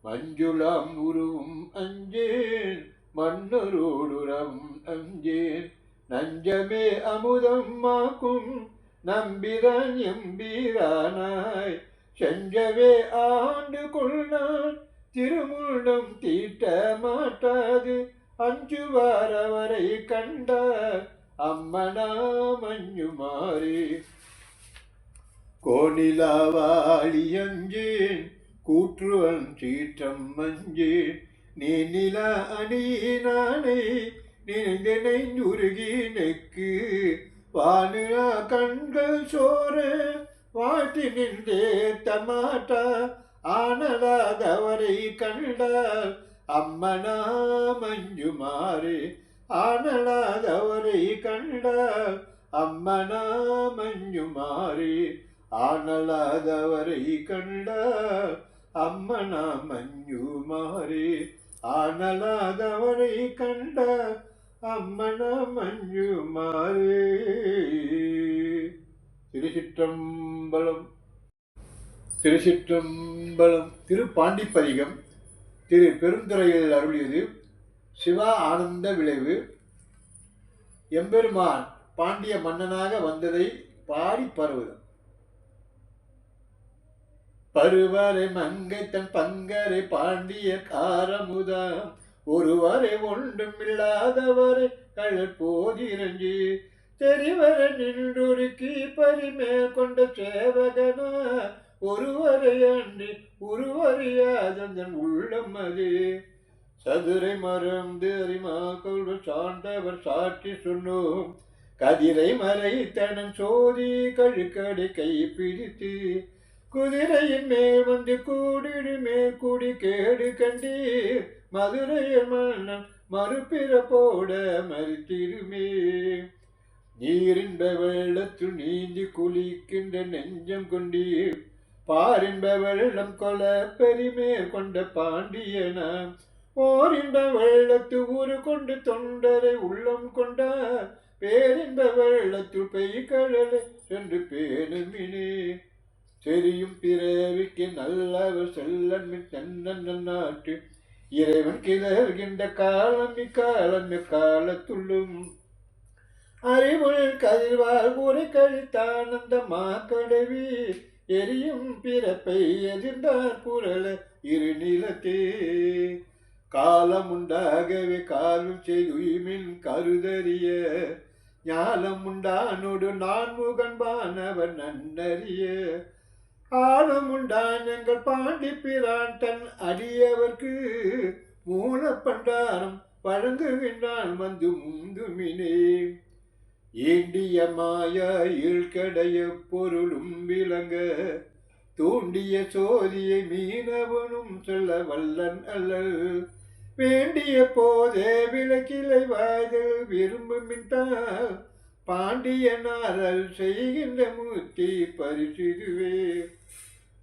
மஞ்சுளாம் உருவும் அஞ்சேன் மன்னரோடுரம் அஞ்சேன் நஞ்சமே அமுதம் மாக்கும் நம்பிரான் எம்பீரானாய் செஞ்சவே ஆண்டு கொள்ளான் திருமுள்ளம் தீட்ட மாட்டாது அஞ்சுவாரவரை கண்டார் அம்மனா மஞ்சுமாறு கோணிலாவாளி அஞ்சேன் கூற்றுவன் சீற்றம் மஞ்சேன் நீ நில அணியினானை நினைந்தனை உருகி நெக்கு வானிலா கண்கள் சோர வாழ்த்தி நின்றே தமாட்டா ஆனலாதவரை கண்டால் அம்மனா மஞ்சுமாறு ஆனலாதவரை கண்டால் அம்மனா மஞ்சுமாறு ஆனலாதவரை கண்டால் அம்மனா மஞ்சுமாறு ஆனலாதவரை கண்டால் அம்மனா மஞ்சுமாறு. திருச்சிற்றம்பலம். திருச்சிற்றம்பலம். திருப்பாண்டிப்பதிகம் திரு பெருந்துறையில் அருளியது. சிவா ஆனந்த விளைவு. எம்பெருமான் பாண்டிய மன்னனாக வந்ததை பாடி பருவதம். பருவரை மங்கை தன் பங்கரை பாண்டிய காரமுதாம் ஒருவரை ஒன்றும் இல்லாதவரை கழற்போதிரஞ்சி தெரிவர நின்றுருக்கி பரிமே கொண்ட சேவகனா ஒருவரை அன்றி உருவறியாதன் உள்ளம் அது சதுரை மறந்து அறிமா கொள்வ சார்ந்தவர் சாட்சி சொன்னோம் கதிரை மறை தனன் சோதி கழுக்கடை கை பிடித்து குதிரையின் மேல் வந்து கூடிடு மேல் கூடி கேடு கண்டீர் மதுரையில் மன்னன் மறுபிறப்போட மறுத்திருமே நீரின்ப வெள்ளத்தில் நீந்தி குளிக்கின்ற நெஞ்சம் கொண்டீர் பாரின்ப வெள்ளம் கொல பெருமேல் கொண்ட பாண்டியனா ஓரின்ப வெள்ளத்து ஊரு கொண்டு தொண்டரை உள்ளம் கொண்டார் பேரின்ப வெள்ளத்தில் பெய்கழலை சென்று பேணுமினே தெரியும் பிறவிக்கு நல்லவர் செல்லன்மின் தென்னன் நாட்டு இறைவன் கிளர்கின்ற காலம் இக்காலம் காலத்துள்ளும் அறிவுள் கதிர்வார் ஊரை கழித்தானந்த மாக்கடவி எரியும் பிறப்பை எதிர்ந்தார் குரல இருநிலத்தே காலம் உண்டாகவே காலும் செய்துமின் கருதறிய ஞானம் உண்டானோடு நான்முகன்பானவர் நன்னறிய ஆழம் உண்டான் எங்கள் பாண்டி பிரான் தன் அடியவர்க்கு மூலப்பண்டாரம் வழங்குகின்றான் வந்து முந்துமினே ஏண்டிய மாயா இழ்கடைய பொருளும் விளங்க தூண்டிய சோதியை மீனவனும் சொல்ல வல்லன் அல்லல். வேண்டிய போதே விளக்கிலை வாய்தல் விரும்புமின்றால் பாண்டியனாரல் செய்கின்ற மூர்த்தி பரிசிதுவே.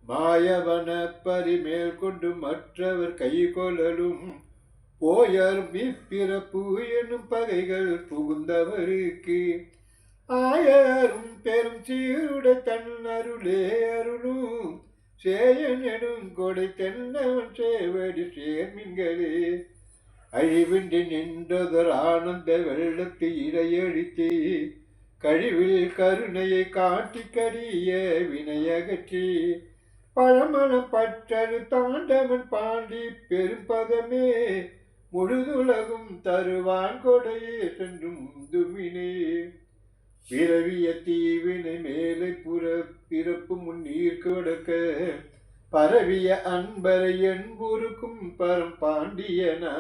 மாயவன பரிமேல் கொண்டு மற்றவர் கை கொள்ளலும் போயரும் இப்பிறப்பு எனும் பகைகள் புகுந்தவருக்கு ஆயரும் பெரும் சீருடை தன் அருளே அருளும் சேயன் எனும் கொடை தென்னவன் சேவடி சேர்மின்களே. அழிவின்றி நின்றதொரு ஆனந்த வெள்ளத்து இடையழித்து கழிவில் கருணையை காட்டி கடிய வினையகற்றி பழமணம் பற்றரு தாண்டவன் பாண்டி பெரும்பதமே முழுதுலகும் தருவான் கொடையே சென்றும் துமினே. பிறவிய தீவினை மேலை பிறப்பு முன்னீர் கொடுக்க பரவிய அன்பரை என்புருக்கும் பரம் பாண்டியனா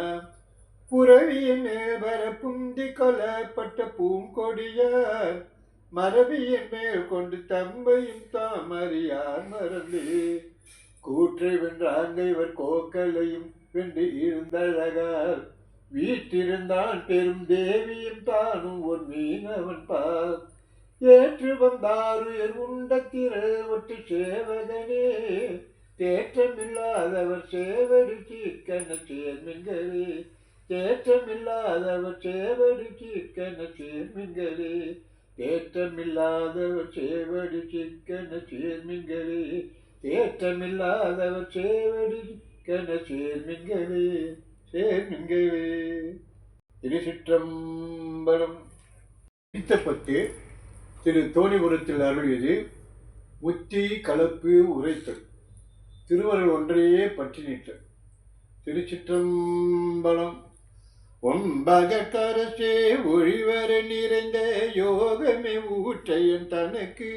புறவிய மேல்வர புந்தி கொல்லப்பட்ட பூங்கொடியார் மரபியின் மேல் கொண்டு தம்பையும் தாமறியார் மறந்து கூற்றை வென்றாங்க இவர் கோக்களையும் வென்று இருந்தழகார் வீற்றிருந்தான் பெரும் தேவியும் தானும் ஒரு மீனவன் பார் ஏற்று வந்தாருயர் உண்ட திரவற்று சேவகனே தேற்றமில்லாதவர் சேவடி சீர்க்கன சேர்மின்களே. தேற்றமில்லாதவர் சேவடி சீர்க்கன சேர்மின்களே. தேற்றமில்லாதவர் சேவடி சிக்கன சேர்மின்களே. தேற்றமில்லாதவர் சேவடி சிக்கன சேர்மின்களே சேர்மின்களே. திருச்சிற்றம்பலம். பத்து திரு தோணிபுரத்தில் அருளியது முத்தி கலப்பு உரைத்தல். திருவருள் ஒன்றையே பற்றி நிற்றல். திருச்சிற்றம்பலம். ஒன்பகரசே ஒழிவர நிறைந்த யோகமே ஊற்றையன் தனக்கு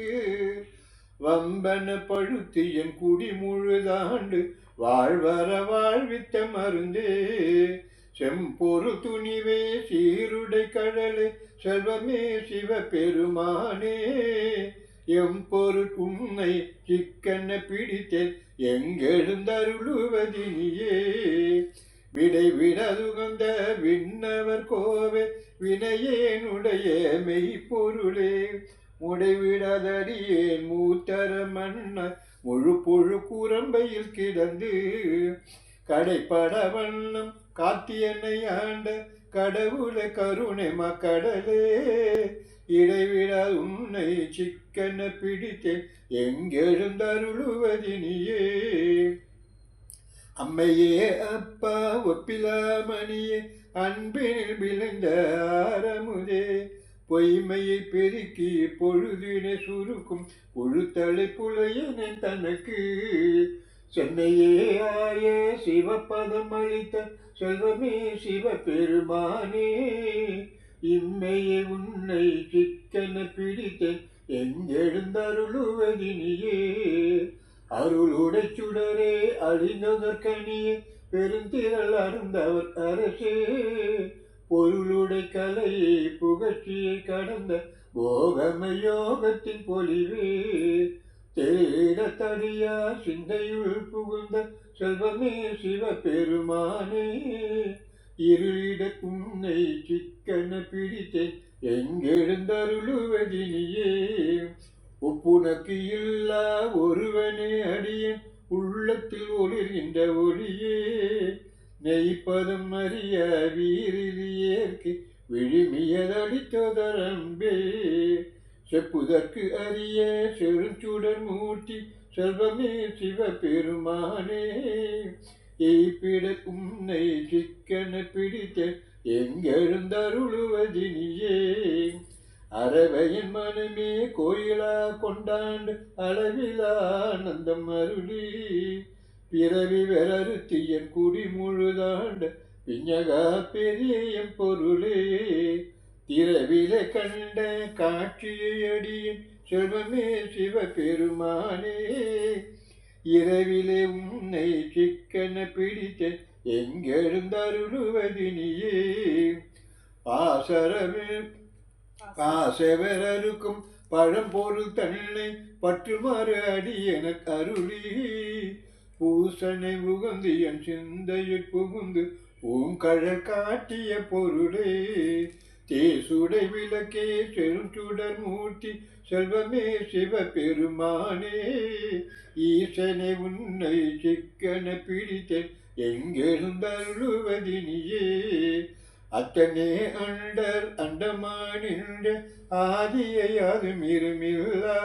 வம்பன பழுத்து என் குடி முழுதாண்டு வாழ்வர வாழ்வித்த மருந்தே செம்பொரு துணிவே சீருடை கடலே செல்வமே சிவ பெருமானே எம்பொரு உன்னை சிக்கன பிடித்தேன் எங்கெழுந்தருளுவதினியே விடை விடதுகந்த விண்ணவர் கோவே வினையேனுடைய மெய்ப்பொருளே முடைவிடதடியேன் மூத்தர மன்ன முழு பொழு குரம்பையில் கிடந்து கடைப்பட வண்ணம் காத்தியனை ஆண்ட கடவுள கருணை மக்கடலே இடைவிட உன்னை சிக்கன பிடித்தேன் எங்கெழுந்தருளுவதினியே அம்மையே அப்பா ஒப்பிலாமணியே அன்பினில் விளைந்த ஆரமுதே பொய்மையை பெருக்கி பொழுதினை சுருக்கும் பொழுத்தலை புலையனை தனக்கு சென்னையே ஆய சிவப்பதம் அளித்த செல்வமே சிவ பெருமானே இம்மையை உன்னை சிக்கன பிடித்தேன் எங்கெழுந்தருளுவதினியே அருளுடை சுடரே அழிந்ததற்கனியே பெருந்திரள் அருந்தவர் அரசே பொருளுடை கலையை புகழ்ச்சியை கடந்த போகம யோகத்தின் பொலிவே தேடத்தடியா சிந்தையுள் புகுந்த செல்வமே சிவ பெருமானே இருளிட உன்னை சிக்கன பிடித்தேன் எங்கெழுந்தருளுவதினியே ஒப்புனக்கு இல்லா ஒருவனே அடியன் உள்ளத்தில் ஒளிர்கின்ற ஒளியே நெய்ப்பதம் அறிய வீரிலியேற்கு விழுமியதடித்தொதரம்பே செப்புதற்கு அறிய செருச்சுடர் மூர்த்தி செல்வமே சிவ பெருமானே எய்ப்பிட உன்னை சிக்கன பிடித்த எங்கெழுந்தருளுவதினியே அரவையின் மனமே கோயிலா கொண்டாண்டு அளவிலா ஆனந்தம் அருளி பிறவி வெறறுத்தியன் குடி முழுதாண்ட பிஞகா பெரிய பொருளே திரவில கண்ட காட்சியை அடியின் செல்வமே சிவ பெருமானே இரவிலே உன்னை சிக்கன பிடித்த எங்கெழுந்தருளுவதினியே பாசரமே பாசவரருக்கும் பழம்பொருள் தன்னை பற்றுமாறு அடி எனக்கு அருளி பூசனை உகந்து என் சிந்தையில் புகுந்து பூங்கழல் காட்டிய பொருளே தேசுடை விளக்கே செருஞ்சுடர் மூர்த்தி செல்வமே சிவபெருமானே ஈசனை உன்னை சிக்கன பிடித்தேன் எங்கெழுந்தருளுவதினியே அத்தனே அண்டர் அண்டமானின்ற ஆதியை அது மிருமில்லா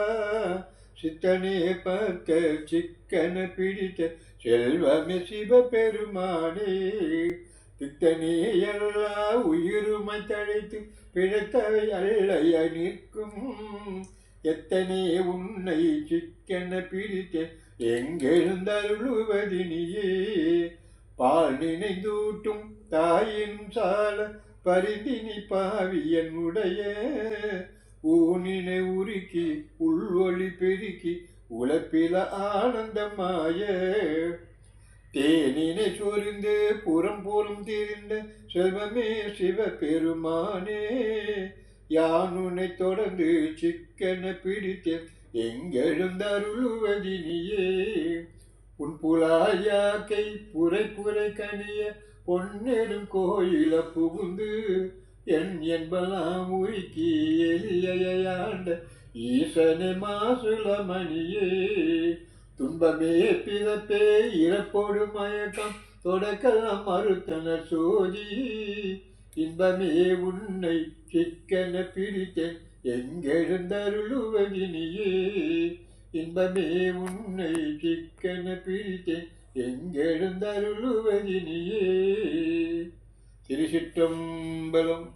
சித்தனே பார்த்த சிக்கன பிடித்த செல்வமே சிவபெருமானே பித்தனே எல்லா உயிருமை தழைத்து பிழைத்தவை அல்லைய நிற்கும் எத்தனே உன்னை சிக்கன பிடித்த எங்கெழுந்தருளுவதினியே பால் நினைந்தூட்டும் தாயின் சால பரிந்தினி பாவியன் உடைய ஊனினை உருக்கி உள்வொளி பெருக்கி உழப்பில ஆனந்தமாய தேனினை சொரிந்து புறம் திரிந்த செல்வமே சிவபெருமானே யானுனை தொடர்ந்து சிக்கன பிடித்தேன் எங்கெழுந்தருளுவதினியே உன் புலால் யாக்கை புரை கனிய பொன்னெடும் கோயில புகுந்து என்பலாம் உருக்கி எலியாண்ட ஈசனை மாசுலமணியே துன்பமே பிறப்பே இறப்போடு மயக்கம் தொடக்கலாம் மறுத்தனர் சோதி இன்பமே உன்னை சிக்கன பிடித்தேன் எங்கெழுந்தருளுவதினியே இன்பமே உன்னை சிக்கன பிடித்தேன் எங்கெழுந்தருளுவதினியே திருச்சிற்றம்பலம்.